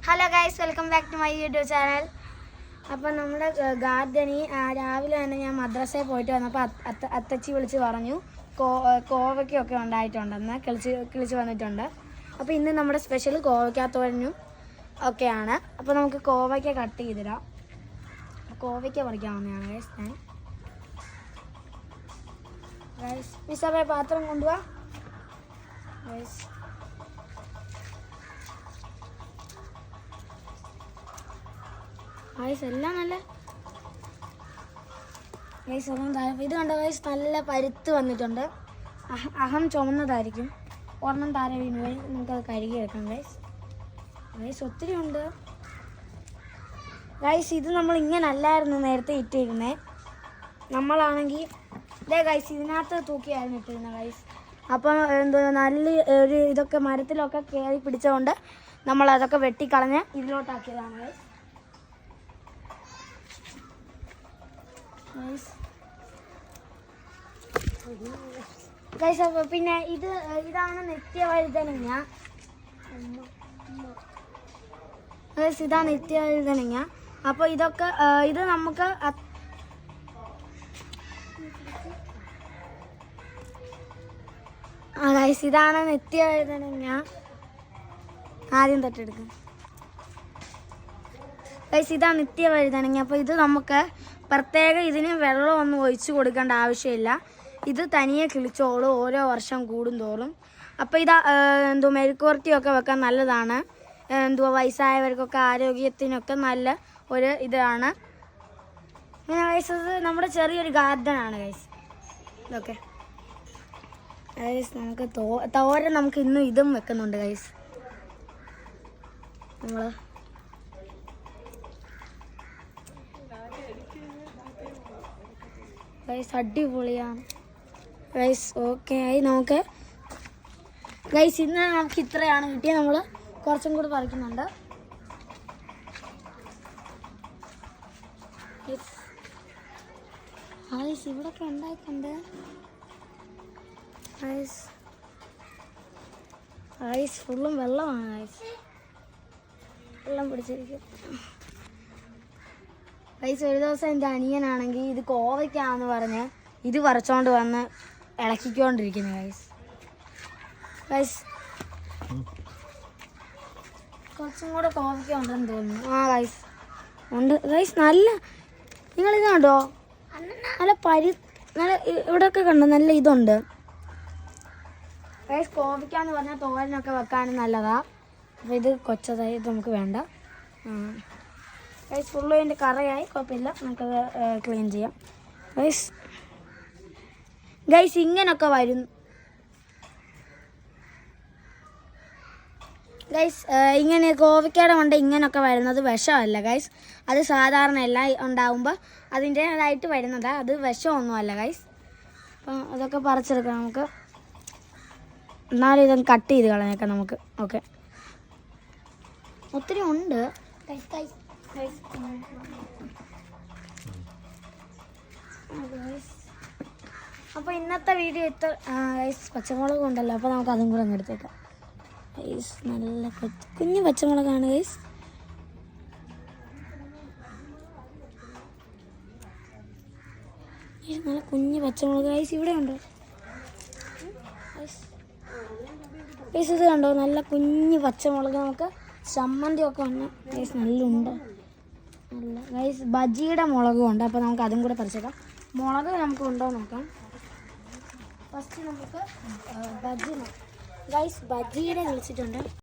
Hello guys, welcome back to my YouTube channel. അപ്പം നമ്മുടെ ഗാർഡനിൽ രാവിലെ തന്നെ ഞാൻ മദ്രസയിൽ പോയിട്ട് വന്നപ്പോൾ അത്തച്ചി വിളിച്ച് പറഞ്ഞു കോവയ്ക്കൊക്കെ ഉണ്ടായിട്ടുണ്ടെന്ന് കിളിച്ച് വന്നിട്ടുണ്ട്. അപ്പോൾ ഇന്ന് നമ്മുടെ സ്പെഷ്യൽ കോവയ്ക്കാത്തോരനും ഒക്കെയാണ്. അപ്പോൾ നമുക്ക് കോവയ്ക്ക കട്ട് ചെയ്തിടാം. കോവയ്ക്ക പറിക്കാവുന്നതാണ് ഗൈസ്. ഗൈസ് മിസ്സേ പാത്രം കൊണ്ടുപോവാ ഗൈസ്. ഗൈസ് എല്ലാം നല്ല ഗൈസ് എല്ലാം ഇത് കണ്ടോ ഗൈസ്, നല്ല പരുത്ത് വന്നിട്ടുണ്ട്. അഹം ചുമന്നതായിരിക്കും. ഒരെണ്ണം താര വീണ് പോയി, നമുക്കത് കഴുകിയെടുക്കാം ഗൈസ്. ഗൈസ് ഒത്തിരി ഉണ്ട് ഗൈസ്. ഇത് നമ്മൾ ഇങ്ങനെ അല്ലായിരുന്നു നേരത്തെ ഇട്ടിരുന്നേ. നമ്മളാണെങ്കിൽ ഇതേ ഗൈസ് ഇതിനകത്ത് തൂക്കിയായിരുന്നു ഇട്ടിരുന്നത് ഗൈസ്. അപ്പം എന്തോ നല്ല ഒരു ഇതൊക്കെ മരത്തിലൊക്കെ കയറി പിടിച്ചുകൊണ്ട് നമ്മളതൊക്കെ വെട്ടിക്കളഞ്ഞ് ഇതിലോട്ടാക്കിയതാണ് ഗൈസ്. ഗൈസ് അപ്പോൾ പിന്നെ ഇതാണ് നിത്യവഴുതനങ്ങ. ഗൈസ് ഇതാണ് നിത്യവഴുതനങ്ങ. അപ്പോൾ ഇതൊക്കെ ഇത് നമുക്ക് ഗൈസ് ഇതാണ് നിത്യവഴുതനങ്ങ. ആദ്യം തൊട്ടെടുക്കാം ഗൈസ്, ഇതാണ് നിത്യവഴുതനങ്ങ. അപ്പോൾ ഇത് നമുക്ക് പ്രത്യേകം ഇതിന് വെള്ളമൊന്നും ഒഴിച്ചു കൊടുക്കേണ്ട ആവശ്യമില്ല. ഇത് തനിയെ കിളിച്ചോളും ഓരോ വർഷം കൂടുന്തോറും. അപ്പോൾ ഇത് മെഴുക്കുവരട്ടിയൊക്കെ വെക്കാൻ നല്ലതാണ്. വയസ്സായവർക്കൊക്കെ ആരോഗ്യത്തിനൊക്കെ നല്ല ഒരു ഇതാണ്. ഗൈസ് ഇത് നമ്മുടെ ചെറിയൊരു ഗാർഡനാണ് ഗൈസ് ഇതൊക്കെ. ഗൈസ് നമുക്ക് തോരൻ നമുക്ക് ഇന്നും ഇതും വെക്കുന്നുണ്ട് ഗൈസ്. നമ്മൾ ഗൈസ് അടിപൊളിയാണ് ഗൈസ്. ഓക്കെ ആയി നമുക്ക് ഗൈസ്. ഇന്ന് നമുക്ക് ഇത്രയാണ് കിട്ടിയത്. നമ്മൾ കുറച്ചും കൂടി പറിക്കുന്നുണ്ട് ഗൈസ്. ഇവിടൊക്കെ ഉണ്ടായിട്ടുണ്ട് ഗൈസ്. ഗൈസ് ഫുള്ളും വെള്ളമാണ് ഗൈസ്. വെള്ളം പിടിച്ചിരിക്കും ഗൈസ്. ഒരു ദിവസം എൻ്റെ അനിയനാണെങ്കിൽ ഇത് കോവയ്ക്കാന്ന് പറഞ്ഞ് ഇത് പറിച്ചോണ്ട് വന്ന് ഇളക്കിക്കൊണ്ടിരിക്കുന്നു ഗൈസ്. ഗൈസ് കുറച്ചും കൂടെ കോവയ്ക്ക ഉണ്ടെന്ന് തോന്നുന്നു. ഗൈസ് ഉണ്ട് ഗൈസ്. നല്ല നിങ്ങളിത് കണ്ടോ, നല്ല നല്ല ഇവിടെയൊക്കെ കണ്ടോ, നല്ല ഇതുണ്ട് ഗൈസ്. കോവയ്ക്കാന്ന് പറഞ്ഞാൽ തോരനൊക്കെ വെക്കാനും നല്ലതാ. അപ്പോൾ ഇത് കൊച്ചതായി, ഇത് നമുക്ക് വേണ്ട. ഗൈസ് ഫുള്ളും അതിൻ്റെ കറയായി, കുഴപ്പമില്ല, നമുക്കത് ക്ലീൻ ചെയ്യാം ഗൈസ്. ഗൈസ് ഇങ്ങനൊക്കെ വരും ഗൈസ്. ഇങ്ങനെ കോവയ്ക്കയുടെ കൊണ്ട് ഇങ്ങനൊക്കെ വരുന്നത് വിഷമല്ല ഗൈസ്. അത് സാധാരണ എല്ലാം ഉണ്ടാകുമ്പോൾ അതിൻ്റേതായിട്ട് വരുന്നതാണ്. അത് വിഷമൊന്നുമല്ല ഗൈസ്. അപ്പം അതൊക്കെ പറിച്ചെടുക്കാം നമുക്ക്. എന്നാലും ഇതൊന്ന് കട്ട് ചെയ്ത് കളഞ്ഞേക്കാം നമുക്ക്. ഓക്കെ, ഒത്തിരി ഉണ്ട് ഗൈസ്. അപ്പോൾ ഇന്നത്തെ വീഡിയോ ഇത്ര ഗൈസ്. പച്ചമുളക് ഉണ്ടല്ലോ, അപ്പോൾ നമുക്ക് അതും കൂടെ അങ്ങ് എടുത്തേക്കാം ഗൈസ്. നല്ല കുഞ്ഞു പച്ചമുളകാണ് ഗൈസ്. നല്ല കുഞ്ഞു പച്ചമുളക് ഗൈസ്. ഇവിടെ ഉണ്ടോ ഗൈസ്? ഇത് കണ്ടോ, നല്ല കുഞ്ഞു പച്ചമുളക്. നമുക്ക് ചമ്മന്തിയൊക്കെ വന്ന് ഗൈസ് നല്ല ഉണ്ട്. നല്ല ഗൈസ് ബജിയുടെ മുളകും ഉണ്ട്. അപ്പോൾ നമുക്ക് അതും കൂടെ പറിച്ചേക്കാം. മുളക് നമുക്ക് ഉണ്ടോ നോക്കാം. ഫസ്റ്റ് നമുക്ക് ബജി ഗൈസ് ബജിയുടെ വിളിച്ചിട്ടുണ്ട്.